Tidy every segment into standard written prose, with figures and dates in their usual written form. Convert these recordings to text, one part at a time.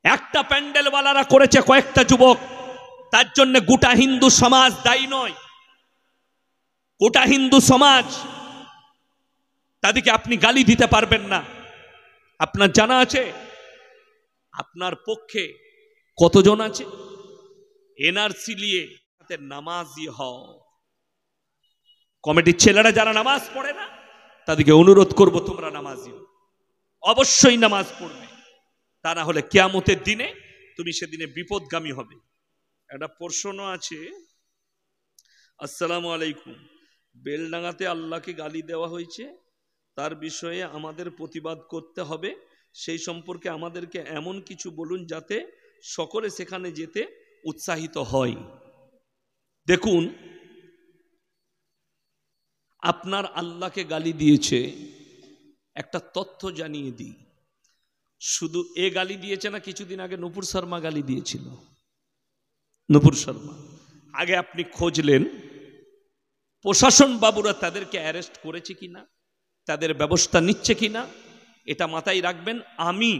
একটা প্যান্ডেলওয়ালারা করেছে কয়েকটা যুবক, তার জন্য গোটা হিন্দু সমাজ দায়ী নয়। গোটা হিন্দু সমাজ, তাদেরকে আপনি গালি দিতে পারবেন না। আপনার জানা আছে আপনার পক্ষে কতজন আছে এনআরসি নিয়ে নামাজি হও? কমিটির ছেলেরা যারা নামাজ পড়ে না তাদেরকে অনুরোধ করব, তোমরা নামাজি হও, অবশ্যই নামাজ পড়বে, তা না হলে কিয়ামতের দিনে তুমি সেদিনে বিপদগামী হবে। একটা প্রশ্ন আছে, আসসালামু আলাইকুম, বেলডাঙ্গাতে আল্লাহকে গালি দেওয়া হয়েছে, তার বিষয়ে আমাদের প্রতিবাদ করতে হবে, সেই সম্পর্কে আমাদেরকে এমন কিছু বলুন যাতে সকলে সেখানে যেতে উৎসাহিত হয়। দেখুন, আপনার আল্লাহকে গালি দিয়েছে, একটা তথ্য জানিয়ে দিই, শুধু এ গালি দিয়েছে না, কিছুদিন আগে নূপুর শর্মা গালি দিয়েছিল। নূপুর শর্মা, আগে আপনি খোঁজলেন প্রশাসন বাবুরা তাদেরকে অ্যারেস্ট করেছে কিনা, তাদের ব্যবস্থা নিচ্ছে কিনা, এটা মাথায় রাখবেন। আমি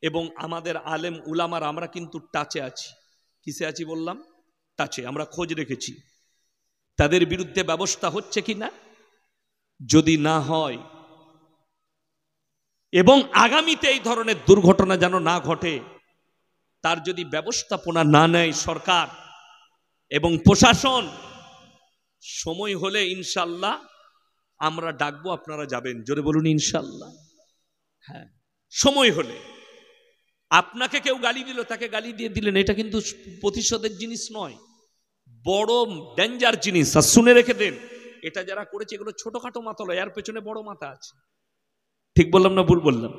এবং আমাদের আলেম উলামার আমরা কিন্তু টাচে আছি। কিসে আছি বললাম? টাচে। আমরা খোঁজ রেখেছি তাদের বিরুদ্ধে ব্যবস্থা হচ্ছে কিনা। যদি না হয় এবং আগামীতে এই ধরনের দুর্ঘটনা যেন না ঘটে, তার যদি ব্যবস্থাপনা না নেয় সরকার এবং প্রশাসন, সময় হলে ইনশাল্লাহ আমরা ডাকবো, আপনারা যাবেন। জোরে বলুন ইনশাল্লাহ। হ্যাঁ, সময় হলে। আপনাকে কেউ গালি দিল, তাকে গালি দিয়ে দিলেন, এটা কিন্তু প্রতিশোধের জিনিস নয়, বড় ডেঞ্জার জিনিস। আর শুনে রেখে দেন, এটা যারা করেছে এগুলো ছোটখাটো মাথা লয়, এর পেছনে বড় মাথা আছে। ঠিক বললাম না ভুল বললাম?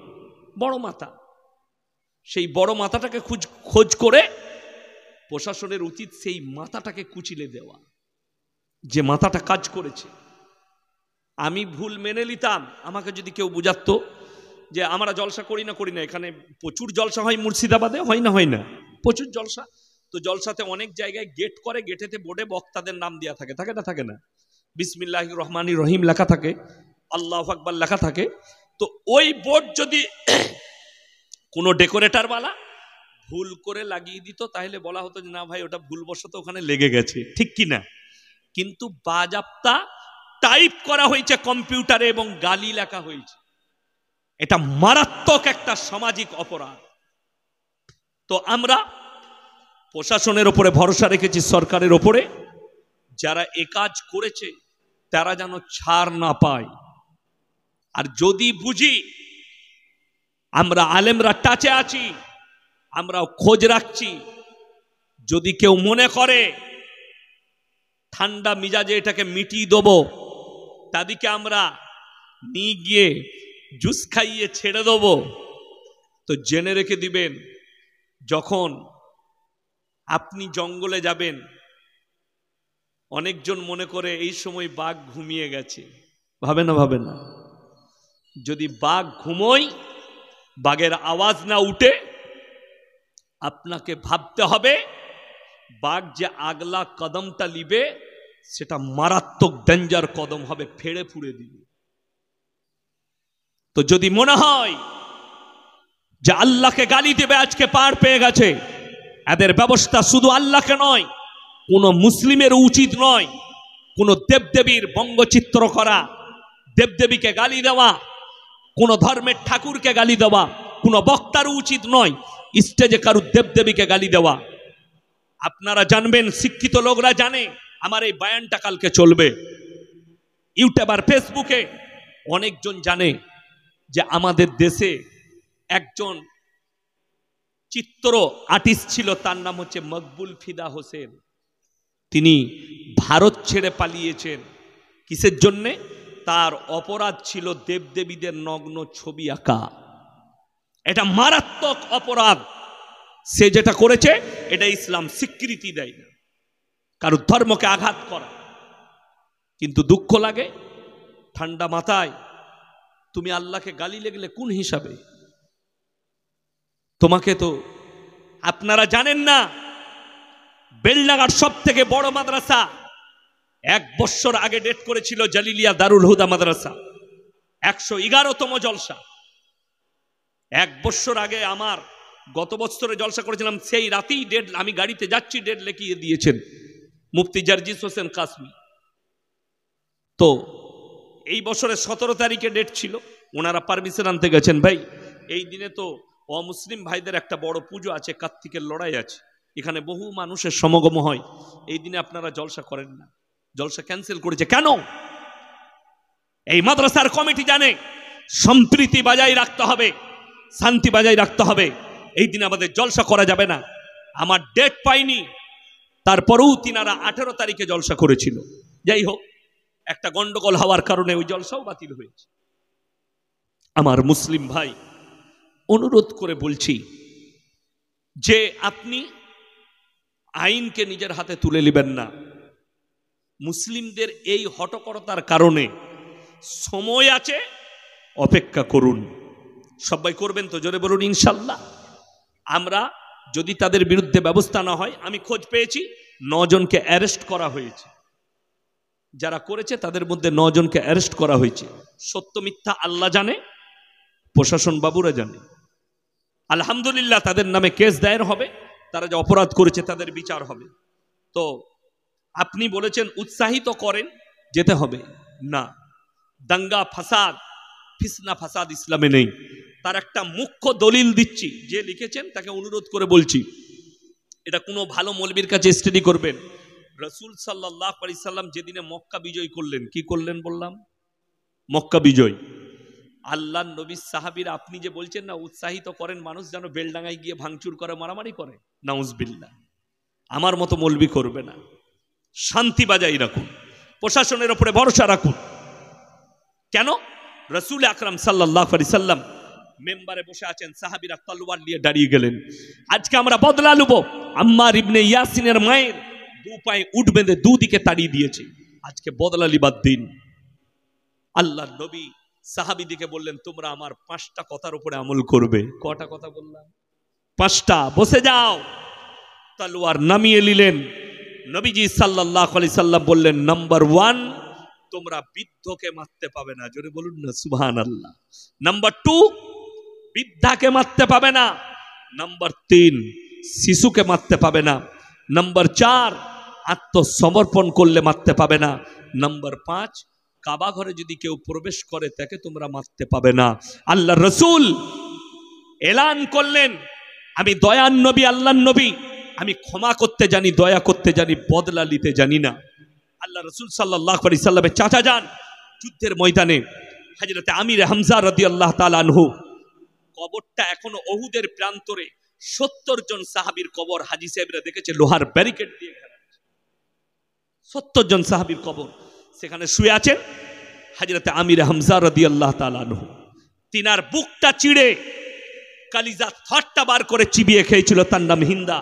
বড় মাথা। সেই বড় মাথাটাকে খোঁজ করে প্রশাসনের উচিত সেই মাথাটাকে কুচিলে দেওয়া, যে মাথাটা কাজ করেছে। আমি ভুল মেনে নিতাম, আমাকে যদি কেউ বুঝাতো যে আমরা জলসা করি না, এখানে প্রচুর জলসা হয়, মুর্শিদাবাদে হয় না প্রচুর জলসা। তো জলসাতে অনেক জায়গায় গেট করে, গেটেতে বোর্ডে বক্তাদের নাম দেওয়া থাকে না, বিসমিল্লাহির রহমানির রহিম লেখা থাকে, আল্লাহু আকবার লেখা থাকে। তো ওই বোর্ড যদি কোনো ডেকোরেটর বালা ভুল করে লাগিয়ে দিত, তাহলে বলা হতো যে না ভাই, ওটা ভুলবশত ওখানে লেগে গেছে, ঠিক কি না? কিন্তু বাজাপ্তা টাইপ করা হয়েছে কম্পিউটারে এবং গালি লেখা হয়েছে, এটা মারাত্মক একটা সামাজিক অপরাধ। তো আমরা প্রশাসনের ওপরে ভরসা রেখেছি, সরকারের ওপরে, যারা এ কাজ করেছে তারা যেন ছাড় না পায়। আর যদি বুঝি আমরা আলেমরা টাচে আছি, আমরাও খোঁজ রাখছি, যদি কেউ মনে করে ঠান্ডা মিজাজে এটাকে মিটিয়ে দেবো, তাদেরকে আমরা নিয়ে গিয়ে জুস খাইয়ে ছেড়ে দেবো, তো জেনে রেখে দিবেন, যখন আপনি জঙ্গলে যাবেন, অনেকজন মনে করে এই সময় বাঘ ঘুমিয়ে গেছে, ভাবে না। যদি বাঘ ঘুমোয়, বাঘের আওয়াজ না উঠে, আপনাকে ভাবতে হবে বাঘ যে আগলা কদমটা নিবে সেটা মারাত্মক ডেঞ্জার কদম হবে, ফেড়ে ফুড়ে দিবে। তো যদি মনে হয় যে আল্লাহকে গালি দেবে, আজকে পার পেয়ে গেছে, এদের ব্যবস্থা শুধু আল্লাহকে নয়, কোন মুসলিমের উচিত নয় কোন দেবদেবীর বঙ্গচিত্র করা, দেবদেবীকে গালি দেওয়া, কোন ধর্মের ঠাকুরকে গালি দেওয়া, কোন বক্তার উচিত নয় স্টেজে কারু দেবদেবীকে গালি দেওয়া। আপনারা জানবেন, শিক্ষিত লোকরা জানে, আমার এই বয়ানটা কালকে চলবে ইউটিউব আর ফেসবুকে, অনেকজন জানে যে আমাদের দেশে একজন চিত্র আর্টিস্ট ছিল, তার নাম হচ্ছে মকবুল ফিদা হোসেন। তিনি ভারত ছেড়ে পালিয়েছেন। কিসের জন্যে? তার অপরাধ ছিল দেবদেবীদের নগ্ন ছবি আঁকা। এটা মারাত্মক অপরাধ। সে যেটা করেছে এটা ইসলাম স্বীকৃতি দেয় না, কারো ধর্মকে আঘাত করা। কিন্তু দুঃখ লাগে, ঠান্ডা মাথায় তুমি আল্লাহকে গালি লাগলে কোন হিসাবে? তোমাকে তো আপনারা জানেন না, বেলডাঙ্গার সব থেকে বড় মাদ্রাসা 1 বছর আগে ডেট করেছিল জালিলিয়া দারুল হুদা মাদ্রাসা, 111তম জলসা। 1 বছর আগে আমার গত বছরে জলসা করেছিলাম, সেই রাতেই ডেট, আমি গাড়িতে যাচ্ছি ডেট লিখিয়ে দিয়েছেন মুফতি জার্জিস হোসেন কাসমি। তো এই বছরের 17 তারিখে ডেট ছিল, ওনারা পারমিশন আনতে গেছেন, ভাই এই দিনে তো অমুসলিম ভাইদের একটা বড় পুজো আছে, কার্তিকের লড়াই আছে, এখানে বহু মানুষের সমাগম হয়, এই দিনে আপনারা জলসা করেন না। জলসা ক্যান্সেল করেছে। কেন? এই মাদ্রাসার কমিটি জানে সম্প্রীতি বজায় রাখতে হবে, শান্তি বজায় রাখতে হবে, এই দিনে আমাদের জলসা করা যাবে না। আমার ডেট পাইনি, তারপরেও তিনারা 18 তারিখে জলসা করেছিল। যাই হোক, একটা গন্ডগোল হওয়ার কারণে ওই জলসাও বাতিল হয়েছে। আমার মুসলিম ভাই, অনুরোধ করে বলছি যে আপনি আইনকে নিজের হাতে তুলে নেবেন না। মুসলিমদের এই হটকরতার কারণে সময় আছে, অপেক্ষা করুন। সবাই করবেন তো? জোরে বলুন ইনশাল্লাহ। আমরা যদি তাদের বিরুদ্ধে ব্যবস্থা না হয়, আমি খোঁজ পেয়েছি 9 জনকে অ্যারেস্ট করা হয়েছে, যারা করেছে তাদের মধ্যে 9 জনকে অ্যারেস্ট করা হয়েছে। সত্য মিথ্যা আল্লাহ জানে, প্রশাসন বাবুরা জানে। আলহামদুলিল্লাহ, তাদের নামে কেস দায়ের হবে, তারা যে অপরাধ করেছে তাদের বিচার হবে। তো আপনি বলেছেন উৎসাহিত করেন, যেতে হবে না। দাঙ্গা ফাসাদ, ফিসনা ফাসাদ ইসলামে নেই। তার একটা মুখ্য দলিল দিচ্ছি, যে লিখেছেন তাকে অনুরোধ করে বলছি, এটা কোনো ভালো মৌলবীর কাছে স্টাডি করবেন। রাসূল সাল্লাল্লাহু আলাইহি সাল্লাম যেদিনে মক্কা বিজয় করলেন, কি করলেন বললাম? মক্কা বিজয়। আল্লাহর নবী সাহাবীরা, আপনি যে বলছেন না উৎসাহিত করেন মানুষ যেন বেলডাঙ্গায় গিয়ে ভাঙচুর করে, মারামারি করে, নাউজুবিল্লাহ। আমার মতো মৌলবী করবে না। শান্তি বজায় রাখুন, প্রশাসনের উপরে ভরসা রাখুন। কেন? রাসূল আকরাম সাল্লাল্লাহু আলাইহি সাল্লাম মেম্বারে বসে আছেন, সাহাবীরা তলোয়ার নিয়ে দাঁড়িয়ে গেলেন। আজকে আমরা বদলা নেব। আম্মার ইবনে ইয়াসিনের মায়ের 2 পায়ে উট বেঁধে 2 দিকে তাড়িয়ে দিয়েছে, আজকে বদলা লিবার দিন। আল্লাহর নবী সাহাবীদিকে বললেন, তোমরা আমার 5টা কথার উপরে আমল করবে। কটা কথা বললাম? 5টা। বসে যাও। তলোয়ার নামিয়ে নিলেন। নবীজি সাল্লাল্লাহু আলাইহি সাল্লাম বললেন, নাম্বার 1, তোমরা বৃদ্ধকে মারতে পাবে না। জোরে বলুন না সুবহানাল্লাহ। নাম্বার 2, বৃদ্ধাকে মারতে পাবে না। নাম্বার 3, শিশুকে মারতে পাবে না। নাম্বার 4, আত্মসমর্পণ করলে মারতে পাবে না। নাম্বার 5, কাবা ঘরে যদি কেউ প্রবেশ করে তাকে তোমরা মারতে পাবে না। আল্লাহ রসুল এলান করলেন, আমি দয়ার নবী, আল্লাহর নবী, আমি ক্ষমা করতে জানি, দয়া করতে জানি, বদলা নিতে জানি না। আল্লাহ রসুল সাল্লাল্লাহু আলাইহি সাল্লামের চাচা যান যুদ্ধের ময়দানে, হযরতে আমির হামজা রাদিয়াল্লাহু তাআলা আনহু, কবরটা এখনো উহুদের প্রান্তরে 70 জন সাহাবীর কবর হাজী সাহেবরা দেখেছে, লোহার ব্যারিকেড দিয়ে ঘেরা। 70 জন সাহাবীর কবর, সেখানে শুয়ে আছেন হযরতে আমির হামজা রাদিয়াল্লাহু তাআলা আনহু। তিনার বুকটা চিড়ে কালিজা থরটা বার করে চিবিয়ে খেয়েছিল, তার নাম হিন্দা।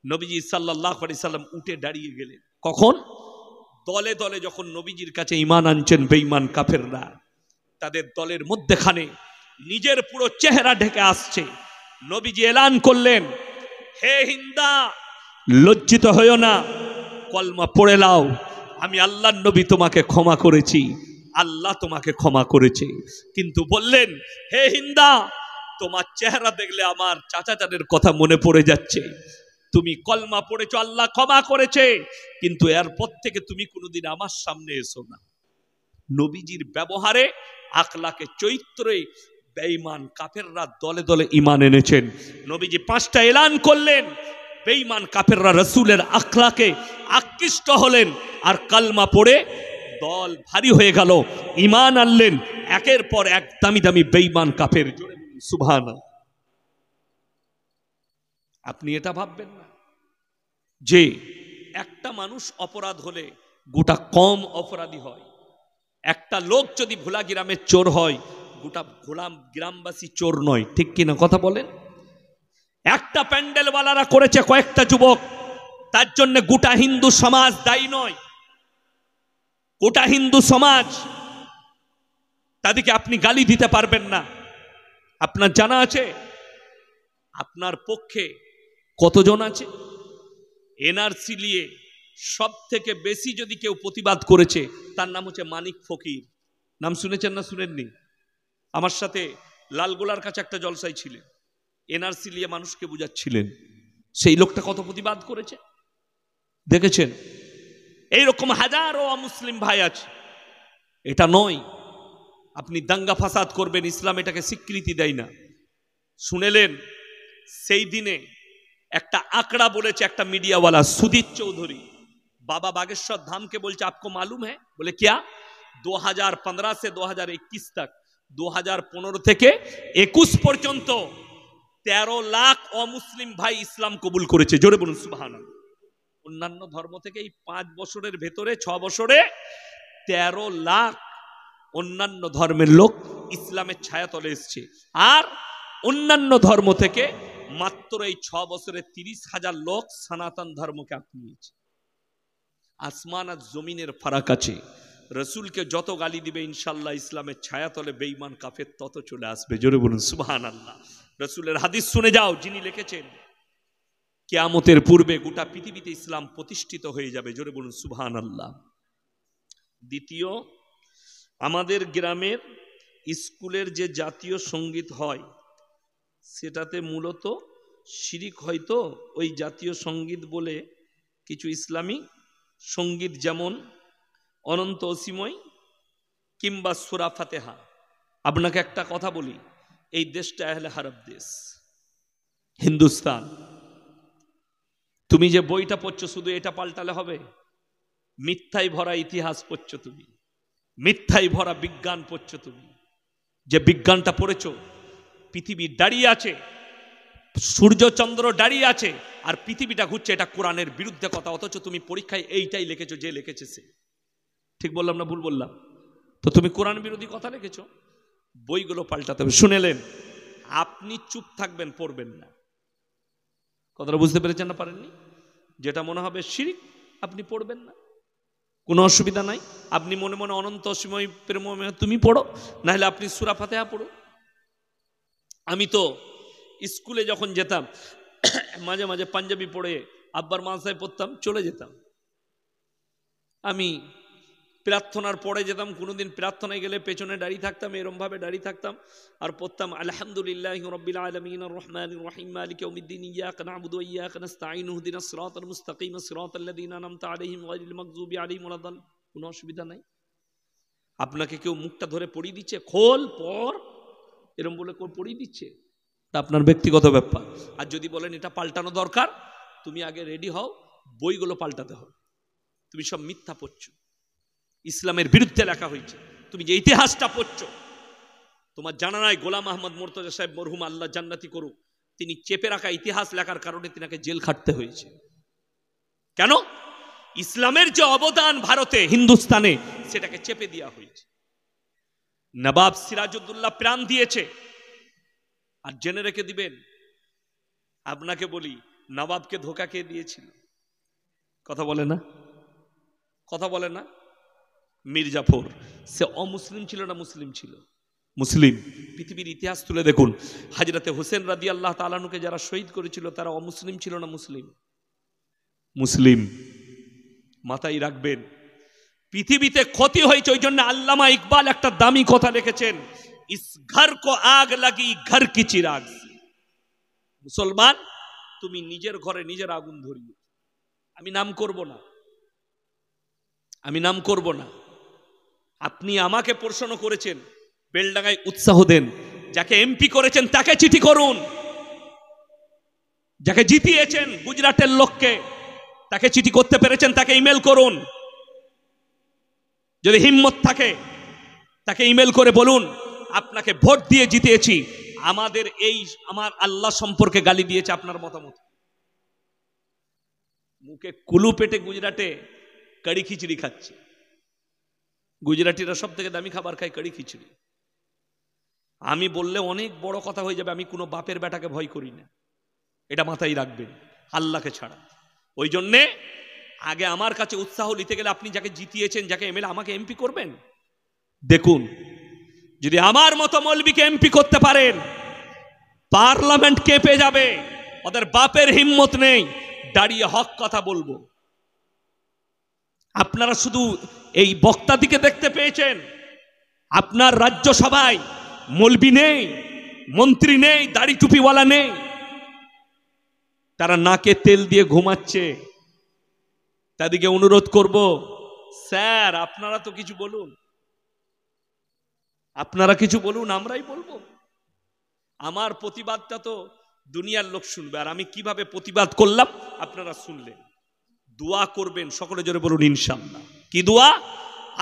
নবীজি সাল্লাল্লাহু আলাইহি সাল্লাম উঠে দাঁড়িয়ে গেলেন। কখন? দলে দলে যখন নবীজির কাছে ঈমান আনছেন বেঈমান কাফেররা, তাদের দলের মধ্যখানে নিজের পুরো চেহারা ঢেকে আসছে। নবীজি এলান করলেন, হে হিন্দা, লজ্জিত হইও না, কলমা পড়ে নাও, আমি আল্লাহর নবী তোমাকে ক্ষমা করেছি, আল্লাহ তোমাকে ক্ষমা করেছে। কিন্তু বললেন, হে হিন্দা, তোমার চেহারা দেখলে আমার চাচা চানের কথা মনে পড়ে যাচ্ছে। তুমি কলমা পড়েছো, আল্লাহ ক্ষমা করেছে, কিন্তু এরপর থেকে তুমি কোনোদিন আমার সামনে এসো না। নবীজির ব্যবহারে, আখলাকে, চরিত্রে বেঈমান কাফেররা দলে দলে ঈমান এনেছেন। নবীজি 5টা এলান করলেন, বেঈমান কাফেররা রাসূলের আখলাকে আকৃষ্ট হলেন, আর কালমা পড়ে দল ভারী হয়ে গেল, ঈমান আনলেন একের পর এক দামি দামি বেঈমান কাফের। জোরে সুবহানাল্লাহ। আপনি এটা ভাববেন না যে একটা মানুষ অপরাধ হলে গোটা কম অপরাধী হয়। একটা লোক যদি ভোলা গ্রামের চোর হয়, গোটা ভোলা গ্রামবাসী চোর নয়। ঠিক কিনা কথা বলেন? একটা প্যান্ডেলওয়ালারা করেছে কয়েকটা যুবক, তার জন্য গোটা হিন্দু সমাজ দায়ী নয়। গোটা হিন্দু সমাজ, তাদেরকে আপনি গালি দিতে পারবেন না। আপনার জানা আছে আপনার পক্ষে কতজন আছে? এনআরসি নিয়ে সব থেকে বেশি যদি কেউ প্রতিবাদ করেছে, তার নাম হচ্ছে মানিক ফকির। নাম শুনেছেন না শুনেননি? আমার সাথে লালগোলার কাছে একটা জলসায় ছিলেন। এনআরসি নিয়ে মানুষকে বুঝাচ্ছিলেন, সেই লোকটা কত প্রতিবাদ করেছে দেখেছেন। এইরকম হাজারো অমুসলিম ভাই আছে। এটা নয় আপনি দাঙ্গা ফাসাদ করবেন, ইসলাম এটাকে স্বীকৃতি দেয় না। শুনেলেন সেই দিনে একটা আঁকড়া বলেছে একটা মিডিয়াওয়ালা, সুদীপ চৌধুরী, बाबा बागेश्वर धाम के बोलते आपको मालूम है? बोले क्या? 2015 से 2021 तक 2015 থেকে 21 পর্যন্ত 13 লাখ অমুসলিম ভাই ইসলাম কবুল করেছে। জোরে বলুন সুবহানাল্লাহ। অন্যান্য ধর্ম থেকে এই 5 বছরের ভেতরে 6 বছরে 13 লাখ অন্যান্য ধর্মের লোক ইসলামের ছায়াতলে এসেছে। আর অন্যান্য ধর্ম থেকে মাত্র এই 6 বছরে 30,000 লোক সনাতন ধর্মকে আপনিয়েছে। আসমান আর জমিনের ফারাক আছে। রসুলকে যত গালি দিবে ইনশাল্লাহ ইসলামের ছায়াতলে বেঈমান কাফের তত চলে আসবে। জোরে বলুন সুবহানাল্লাহ। রসুলের হাদিস শুনে যাও, যিনি লিখেছেন কিয়ামতের পূর্বে গোটা পৃথিবীতে ইসলাম প্রতিষ্ঠিত হয়ে যাবে। জোরে বলুন সুবহানাল্লাহ। দ্বিতীয়, আমাদের গ্রামের স্কুলের যে জাতীয় সঙ্গীত হয় সেটাতে মূলত শিরিক হয়তো ওই জাতীয় সঙ্গীত বলে কিছু ইসলামী সঙ্গীত যেমন অনন্ত অসীময় কিংবা সূরা ফাতিহা। আপনাকে একটা কথা বলি, এই দেশটা আহলে হারব দেশ, হিন্দুস্তান। তুমি যে বইটা পড়ছো শুধু এটা পাল্টালে হবে? মিথ্যায় ভরা ইতিহাস পড়ছো তুমি, মিথ্যায় ভরা বিজ্ঞান পড়ছো তুমি। যে বিজ্ঞানটা পড়েছো, পৃথিবী দাঁড়িয়ে আছে, সূর্য চন্দ্র দাঁড়িয়ে আছে আর পৃথিবীটা ঘুরছে, এটা কোরআনের বিরুদ্ধে কথা। অথচ তুমি পরীক্ষায় এইটাই লিখেছো, যে লিখেছে সে। ঠিক বললাম না ভুল বললাম? তো তুমি কোরআন বিরোধী কথা লিখেছো, বইগুলো পাল্টাতে হবে। শুনেলেন, আপনি চুপ থাকবেন, পড়বেন না। কথাটা বুঝতে পেরেছেন না পারেননি? যেটা মনে হবে শিরক আপনি পড়বেন না, কোনো অসুবিধা নাই। আপনি মনে মনে অনন্ত অসীময় প্রেম তুমি পড়ো, না হলে আপনি সূরা ফাতিহা পড়ো। আমি তো স্কুলে যখন যেতাম মাঝে মাঝে পাঞ্জাবি পড়ে আব্বার মাদ্রাসায় পড়তাম, চলে যেতাম। আমি প্রার্থনার পরে যেতাম, কোনোদিন প্রার্থনায় গেলে পেছনে দাঁড়িয়ে থাকতাম, এরম ভাবে দাঁড়িয়ে থাকতাম আর পড়তাম আলহামদুলিল্লাহি রাব্বিল আলামিন আর রহমানির রহিম মালিকি ইয়াউমিদ্দিন ইয়্যাকা না'বুদু ওয়া ইয়্যাকা নাস্তাঈন ইহদিনাস সিরাতাল মুস্তাকিম সিরাতাল লাযীনা আন'আমতা আলাইহিম গায়রিল মাগযুবি আলাইহিম ওয়ালাদ। কোনো অসুবিধা নাই। আপনাকে কেউ মুখটা ধরে পড়িয়ে দিচ্ছে, খোল পড় এরম বলে পড়িয়ে দিচ্ছে, তা আপনার ব্যক্তিগত ব্যাপার। আর যদি বলেন এটা পাল্টানো দরকার, তুমি আগে রেডি হও, বইগুলো পাল্টাতে হবে। তুমি সব মিথ্যা পড়ছো, ইসলামের বিরুদ্ধে লেখা হয়েছে। তুমি যে ইতিহাসটা পড়ছো, তোমার জানা নাই গোলাম আহমদ মুর্তজা সাহেব মরহুম আল্লাহ জান্নাতি করুক, তিনি চেপে রাখা ইতিহাস লেখার কারণে তিনাকে জেল খাটতে হয়েছে। কেন? ইসলামের যে অবদান ভারতে হিন্দুস্তানে, সেটাকে চেপে দেওয়া হয়েছে। নবাব সিরাজউদ্দৌলা প্রাণ দিয়েছে। আর জেনে রেখে দিবেন, আপনাকে বলি, নবাবকে ধোঁকা কে দিয়েছিল? কথা বলে না, কথা বলে না? মির্জাফর। সে অমুসলিম ছিল না মুসলিম ছিল? মুসলিম। পৃথিবীর ইতিহাস তুলে দেখুন, হযরতে হোসেন রাদিয়াল্লাহু তাআলা আনহুকে যারা শহীদ করেছিল তারা অমুসলিম ছিল না মুসলিম? মুসলিম। মাথায় রাখবেন, পৃথিবীতে ক্ষতি হয়েছে। ওই জন্য আল্লামা ইকবাল একটা দামি কথা লিখেছেন, ইস ঘর কো আগ লাগি ঘর কি চিরাগ। মুসলমান, তুমি নিজের ঘরে নিজের আগুন ধরিয়ে। আমি নাম করব না, আমি নাম করব না। আপনি আমাকে প্রশ্ন করেছেন, বেলডাঙ্গায় উৎসাহ দেন। যাকে এমপি করেছেন তাকে চিঠি করুন, যাকে জিতিয়েছেন গুজরাটের লোককে, তাকে চিঠি করতে পেরেছেন তাকে ইমেল করুন। যদি হিম্মত থাকে তাকে ইমেল করে বলুন, আপনাকে ভোট দিয়ে জিতিয়েছি, আমাদের এই আমার আল্লাহ সম্পর্কে গালি দিয়েছে, আপনার মতামত। মুখে কুলু পেটে গুজরাটে কড়ি খিচুড়ি খাচ্ছে। গুজরাটিরা সব থেকে দামি খাবার খায় কড়ি খিচুড়ি। আমি বললে অনেক বড় কথা হয়ে যাবে, আমি কোনো বাপের বেটাকে ভয় করি না, এটা মাথায় রাখবেন, আল্লাহকে ছাড়া। ওই জন্যে আগে আমার কাছে উৎসাহ নিতে গেলে আপনি যাকে জিতিয়েছেন, যাকে এমএলএ, আমাকে এমপি করবেন। দেখুন, যদি আমার মতো মৌলবীকে এমপি করতে পারেন, পার্লামেন্ট কেঁপে যাবে। ওদের বাপের হিম্মত নেই দাঁড়িয়ে হক কথা বলবো। আপনারা শুধু এই বক্তাদিকে দেখতে পেয়েছেন, আপনার রাজ্যসভায় মৌলবী নেই, মন্ত্রী নেই, দাড়ি টুপিওয়ালা নেই। তারা নাকে তেল দিয়ে ঘুমাচ্ছে। তাদেরকে অনুরোধ করব, স্যার আপনারা তো কিছু বলুন, আপনারা কিছু বলুন, আমরাই বলবো। আমার প্রতিবাদটা তো দুনিয়ার লোক শুনবে, আর আমি কিভাবে প্রতিবাদ করলাম আপনারা শুনলেন। দোয়া করবেন, সকলে জোরে বলুন ইনশাআল্লাহ। কি দোয়া?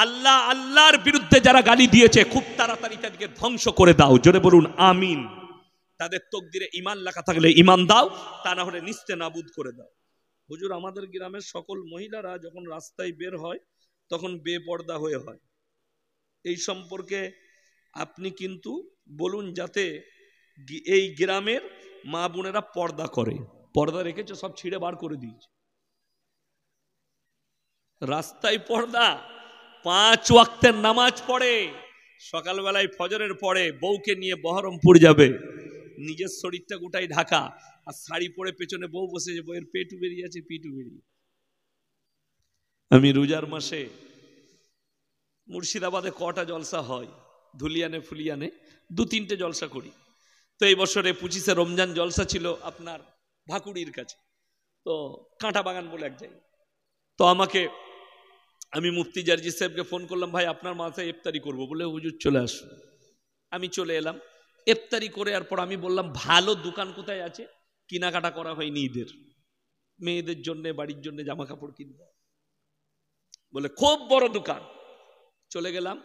আল্লাহ, আল্লাহর বিরুদ্ধে যারা গালি দিয়েছে খুব তাড়াতাড়ি তাদেরকে ধ্বংস করে দাও, জোরে বলুন আমিন। তাদের তকদিরে ঈমান লেখা থাকলে ঈমান দাও, তা না হলে নিস্তে নাবুদ করে দাও। হুজুর, আমাদের গ্রামের সকল মহিলারা যখন রাস্তায় বের হয় তখন বেপর্দা হয়ে হয়, এই সম্পর্কে আপনি কিন্তু বলুন, যাতে এই গ্রামের মা বোনেরা পর্দা করে। পর্দা রেখেছে, সব ছিঁড়ে বার করে দিয়েছে। রাস্তায় পর্দা, 5 ওয়াক্তের নামাজ পড়ে, সকালবেলায় ফজরের পরে বউকে নিয়ে বহরমপুর যাবে, নিজের শরীরটা গোটাই ঢাকা, আর শাড়ি পরে পেছনে বউ বসেছে, বউয়ের পেটু বেরিয়ে আছে, পিটু বেরিয়ে। আমি রোজার মাসে মুর্শিদাবাদে কটা জলসা হয়, ধুলিয়ানে ফুলিয়ানে 2-3টে জলসা করি। তো এই বছরে 25শে রমজান জলসা ছিল আপনার ভাকুড়ির কাছে, তো কাঁটা বাগান বলে এক জায়গায়। তো আমি মুফতি জারজি সাহেবকে ফোন করলাম, ভাই আপনার মাথায় ইফতারি করবো, বলে হুজুর চলে আসুন। আমি চলে এলাম, ইফতারি করে আর পর আমি বললাম ভালো দোকান কোথায় আছে, কেনাকাটা করা হয়নি ঈদের, মেয়েদের জন্য বাড়ির জন্য জামা কাপড় কিনবো, বলে খুব বড় দোকান। চলে গেলাম,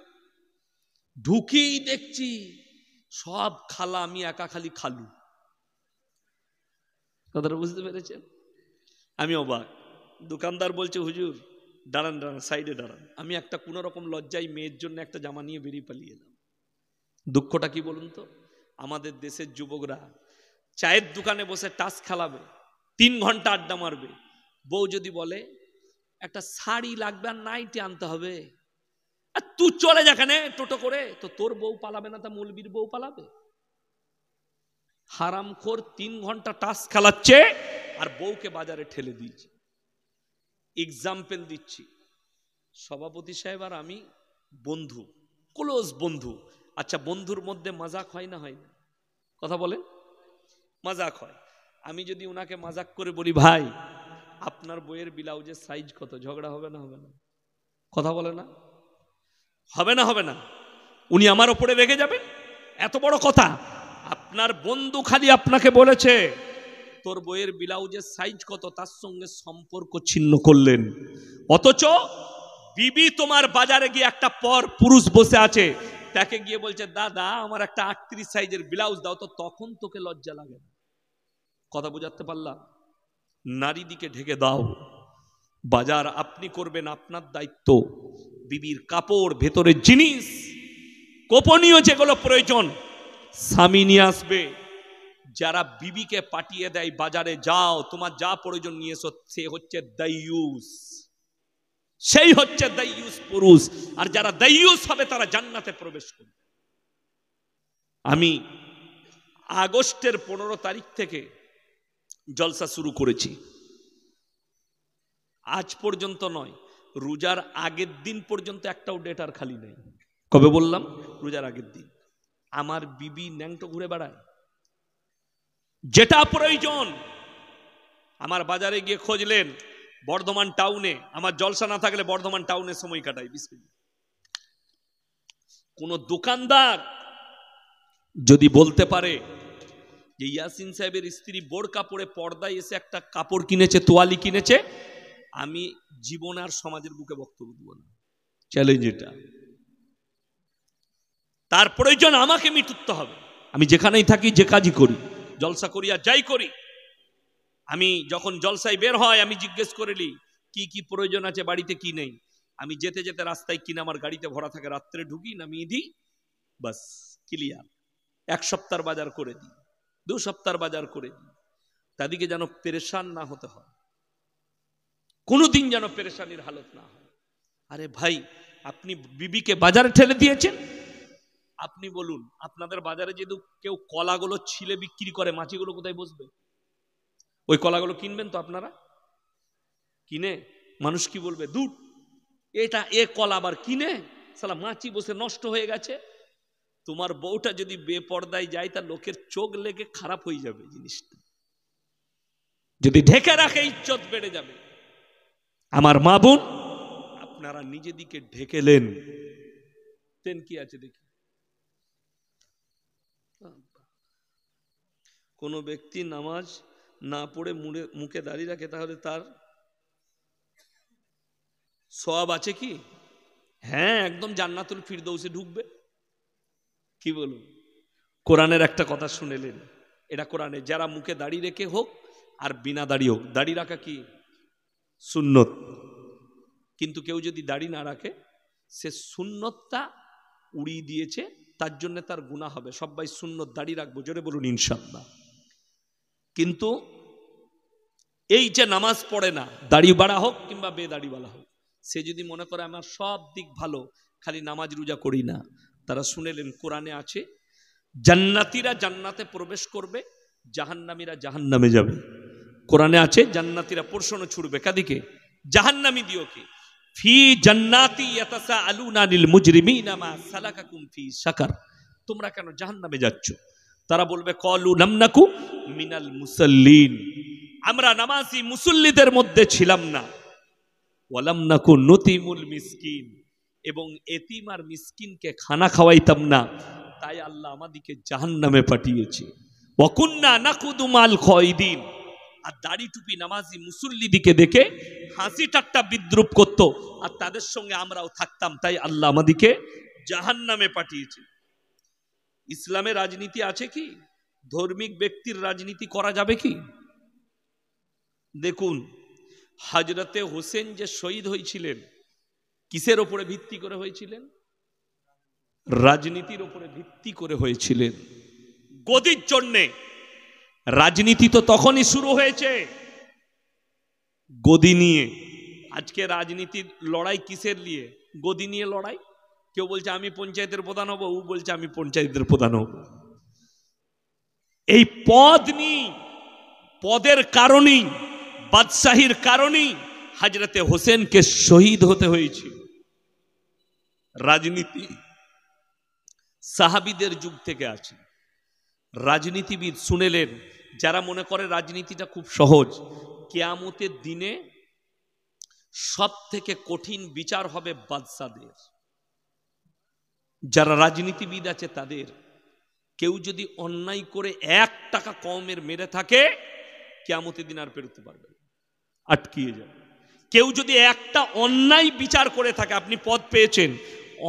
ঢুকেই দেখছি সব খালা, আমি একা খালি খালু। কথাটা বুঝতে পেরেছেন? আমি অবাক। দোকানদার বলছে হুজুর দাঁড়ান দাঁড়ান, সাইডে দাঁড়ান। আমি একটা কোনো রকম লজ্জায় মেয়ের জন্য একটা জামা নিয়ে বেরিয়ে পালিয়ে এলাম। দুঃখটা কি বলুন তো, আমাদের দেশের যুবকরা চায়ের দোকানে বসে টাস খেলাবে, 3 ঘন্টা আড্ডা মারবে, বউ যদি বলে একটা শাড়ি লাগবে আর নাইটি আনতে হবে, আর তুই চলে যেখানে টোটো করে, তো তোর বউ পালাবে না, তা মৌলবীর বউ পালাবে? হারামখোর 3 ঘন্টা টাস খেলাচ্ছে আর বউকে বাজারে ঠেলে দিয়েছে। এক্সাম্পল দিচ্ছি, সভাপতি সাহেব আর আমি বন্ধু, ক্লোজ বন্ধু। আচ্ছা, বন্ধুর মধ্যে মাজাক হয় না হয় না? কথা বলেন, মাজাক হয়। আমি যদি ওনাকে মাজাক করে বলি, ভাই আপনার বইয়ের ব্লাউজের সাইজ কত, ঝগড়া হবে না হবে না? কথা বলে না? হবে না হবে না? উনি আমার ওপরে রেগে যাবেন? এত বড় কথা। আপনার বন্ধু খালি আপনাকে বলেছে তোর বইয়ের ব্লাউজের সাইজ কত, তার সঙ্গে সম্পর্ক ছিন্ন করলেন। অথচ বিবি তোমার বাজারে গিয়ে একটা পর পুরুষ বসে আছে, তাকে গিয়ে বলছে দাদা আমার একটা 38 সাইজের ব্লাউজ দাও, তো তখন তোকে লজ্জা লাগে না? কথা বুঝাতে পারলাম? নারী দিকে ঢেকে দাও, বাজার আপনি করবেন, আপনার দায়িত্ব। বিবির কাপড়, ভেতরের জিনিস, গোপনীয় যেগুলো প্রয়োজন স্বামী নিয়ে আসবে। যারা বিবিকে পাঠিয়ে দেয় বাজারে, যাও তোমার যা প্রয়োজন নিয়ে এসো, সে হচ্ছে দাইয়ুস, সেই হচ্ছে দাইয়ুস পুরুষ। আর যারা দাইয়ুস হবে তারা জান্নাতে প্রবেশ করবে। আমি আগস্টের 15 তারিখ থেকে জলসা শুরু করেছি, আজ পর্যন্ত নয়, রোজার আগের দিন পর্যন্ত একটাও ডেট আর খালি নেই। কবে বললাম? রোজার আগের দিন। আমার বিবি ন্যাংটো ঘুরে বেড়ায়, যেটা প্রয়োজন। আমার বাজারে গিয়ে খোঁজলেন বর্ধমান টাউনে, আমার জলসা না থাকলে বর্ধমান টাউনে সময় কাটাই। কোন দোকানদার যদি বলতে পারে যে ইয়াসিন সাহেবের স্ত্রী বোরকা পরে পর্দায় এসে একটা কাপড় কিনেছে, তোয়ালি কিনেছে, আমি জীবন আর সমাজের বুকে বক্তব্য দেব না। চ্যালেঞ্জ এটা। তার প্রয়োজন আমাকে মিটুতে হবে। আমি যেখানেই থাকি, যে কাজই করি, জলসা করি আর যাই করি, আমি যখন জলসায় বের হয় আমি জিজ্ঞেস করিলি কি কি প্রয়োজন আছে বাড়িতে, কি নেই। আমি যেতে যেতে রাস্তায় কিনে আমার গাড়িতে ভরা থাকে, রাত্রে ঢুকি, নামিয়ে দিই, বাস ক্লিয়ার। 1 সপ্তাহ বাজার করে দিই, 2 সপ্তাহ বাজার করে দিই। তাদেরকে যেন পেরেশান না হতে হয়, কোনোদিন যেন পেরেশানির হালত না হয়। আরে ভাই, আপনি বিবিকে বাজারে ঠেলে দিয়েছেন। আপনি বলুন, আপনাদের বাজারে যদি কেউ কলাগুলো ছিলে বিক্রি করে, মাছিগুলো কোথায় বসবে? ওই কলাগুলো কিনবেন তো আপনারা? কিনে মানুষ কি বলবে? দূর, এটা এ কলা আবার কিনে, শালা মাছি বসে নষ্ট হয়ে গেছে। তোমার বউটা যদি বেপর্দায় যায়, তার লোকের চোখ লেগে খারাপ হয়ে যাবে জিনিসটা। যদি ঢেকে রাখে ইজ্জত বেড়ে যাবে। আমার মা বোন, আপনারা নিজেদিকে ঢেকেলেন, তেন কি আছে দেখি। কোন ব্যক্তি নামাজ না পড়ে মুখে দাঁড়িয়ে রাখে, তাহলে তার সওয়াব আছে কি? হ্যাঁ, একদম জান্নাতুল ফিরদৌসে ঢুকবে। কি বলুন? কোরআনের একটা কথা শুনেলেন, এটা কোরআনে, যারা মুখে দাড়ি রেখে হোক আর বিনা দাড়ি হোক, দাড়ি রাখা কি সুন্নত, কিন্তু কেউ যদি দাড়ি না রাখে সে সুন্নতটা উড়িয়ে দিয়েছে, তার জন্য তার গুনাহ হবে। সবাই সুন্নত দাড়ি রাখবো, জোরে বলুন ইনশাআল্লাহ। কিন্তু এই যে নামাজ পড়ে না, দাড়ি বাড়া হোক কিংবা বেদাড়িওয়ালা হোক, সে যদি মনে করে আমার সব দিক ভালো, খালি নামাজ রোজা করি না, তারা শুনেলেন কোরআনে আছে জান্নাতীরা জান্নাতে প্রবেশ করবে, জাহান্নামীরা জাহান্নামে যাবে। কোরআনে আছে জান্নাতীরা প্রশ্ন ছুড়বে কাদিকে? জাহান্নামী দিওকে। ফি জান্নাতি ইয়াতাসাআলুনা লিল মুজরিমিনা মা সালাকাকুম ফি সাকার, তোমরা কেন জাহান্নামে যাচ্ছ? তারা বলবে ক্বালু লাম নাকু মিনাল মুসাল্লিন, আমরা নামাজি মুসল্লিদের মধ্যে ছিলাম না। ওয়ালাম নাকু নুতিমুল মিসকিন, এবং এতিম আর মিসকিনকে খানা খাওয়াইতাম না, তাই আল্লাহ আমাদেরকে জাহান্নামে পাঠিয়েছে। ওয়া কুন্না নাকুদু মাল খায়দিন, আর দাড়ি টুপি নামাজি মুসল্লিদিকে দেখে হাসি ঠাট্টা বিদ্রুপ করত, আর তাদের সঙ্গে আমরাও থাকতাম, তাই আল্লাহ আমাদেরকে জাহান্নামে পাঠিয়েছে। ইসলামে রাজনীতি আছে কি? ধর্মিক ব্যক্তির রাজনীতি করা যাবে কি? দেখুন, হযরতে হোসেন যে শহীদ হয়েছিলেন, কিসের উপরে ভিত্তি করে হয়েছিলেন? রাজনীতির উপরে ভিত্তি করে হয়েছিলেন, গদির জন্যে। রাজনীতি তো তখনই শুরু হয়েছে গদি নিয়ে। আজকে রাজনীতির লড়াই কিসের নিয়ে? গদি নিয়ে লড়াই। কেউ বলছে আমি পঞ্চায়েতের প্রধান হব, ও বলছে আমি পঞ্চায়েতের প্রধান হব। এই পদ নিয়ে, পদের কারণেই, বাদশাহীর কারণেই হযরতে হোসেনকে শহীদ হতে হয়েছিল। রাজনীতি সাহাবীদের যুগ থেকে আছে। রাজনীতিবিদ শুনেলেন, যারা মনে করে রাজনীতিটা খুব সহজ, কিয়ামতের দিনে সব থেকে কঠিন বিচার হবে বাদশাদের। যারা রাজনীতিবিদ আছে তাদের, কেউ যদি অন্যায় করে 1 টাকা কমের মেরে থাকে, কিয়ামতের দিন আর পেরোতে পারবে না, আটকিয়ে যাবে। কেউ যদি একটা অন্যায় বিচার করে থাকে, আপনি পদ পেয়েছেন,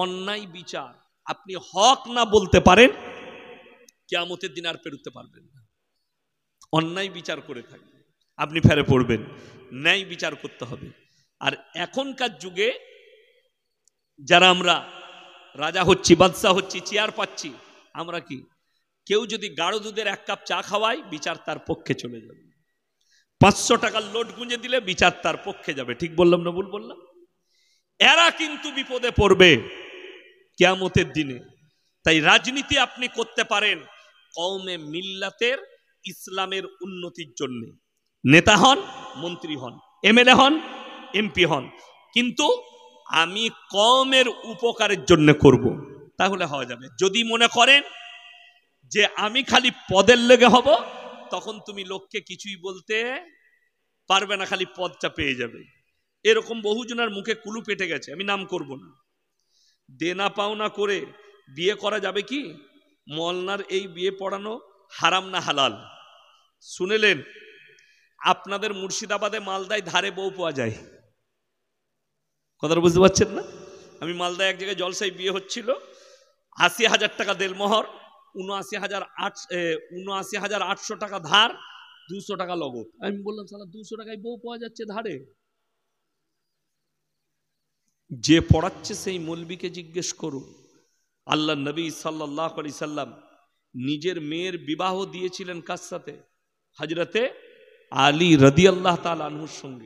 অন্যায় বিচার আপনি হক না বলতে পারেন, কিয়ামতের দিন আর পেরোতে পারবেন না। অন্যায় বিচার করে থাকে আপনি ফেরে পড়বেন, ন্যায় বিচার করতে হবে। আর এখনকার যুগে যারা আমরা রাজা হচ্ছি, বাদশা হচ্ছি, চেয়ার পাচ্ছি, আমরা কি, কেউ যদি গাঢ় দুধের 1 কাপ চা খাওয়ায়, বিচার তার পক্ষে চলে যাবে। 500 টাকার লোট গুঁজে দিলে বিচার তার পক্ষে যাবে। ঠিক বললাম না ভুল বললাম? এরা কিন্তু বিপদে পড়বে কিয়ামতের দিনে। তাই রাজনীতি আপনি করতে পারেন কওমে মিল্লাতের, ইসলামের উন্নতির জন্য। নেতা হন, মন্ত্রী হন, এমএলএ হন, এমপি হন, কিন্তু আমি কওমের উপকারের জন্য করব, তাহলে হওয়া যাবে। যদি মনে করেন যে আমি খালি পদের লেগে হব, তখন তুমি লোককে কিছুই বলতে পারবে না, খালি পদটা পেয়ে যাবে। এরকম বহুজনের মুখে কুলু পেটে গেছে, আমি নাম করব না। দেনা পাওনা করে বিয়ে করা যাবে কি? মলনার এই বিয়ে পড়ানো হারাম না হালাল? শুনেলেন, আপনাদের মুর্শিদাবাদে মালদায় ধারে বউ পাওয়া যায়। কথাটা বুঝতে পারছেন না? আমি মালদায় এক জায়গায় জলসায় বিয়ে হচ্ছিল, 80,000 টাকা দেলমোহর, 79,800 টাকা ধার, 200 টাকা লগত। আমি বললাম সালা 200 টাকায় বউ পাওয়া যাচ্ছে ধারে? যে পড়াচ্ছে সেই মৌলবীকে জিজ্ঞেস করুন। আল্লাহ নবী সাল্লাল্লাহু আলাইহি সাল্লাম নিজের মেয়ের বিবাহ দিয়েছিলেন কার সাথে? হযরতে আলী রাদিয়াল্লাহু তাআলা আনহুর সঙ্গে।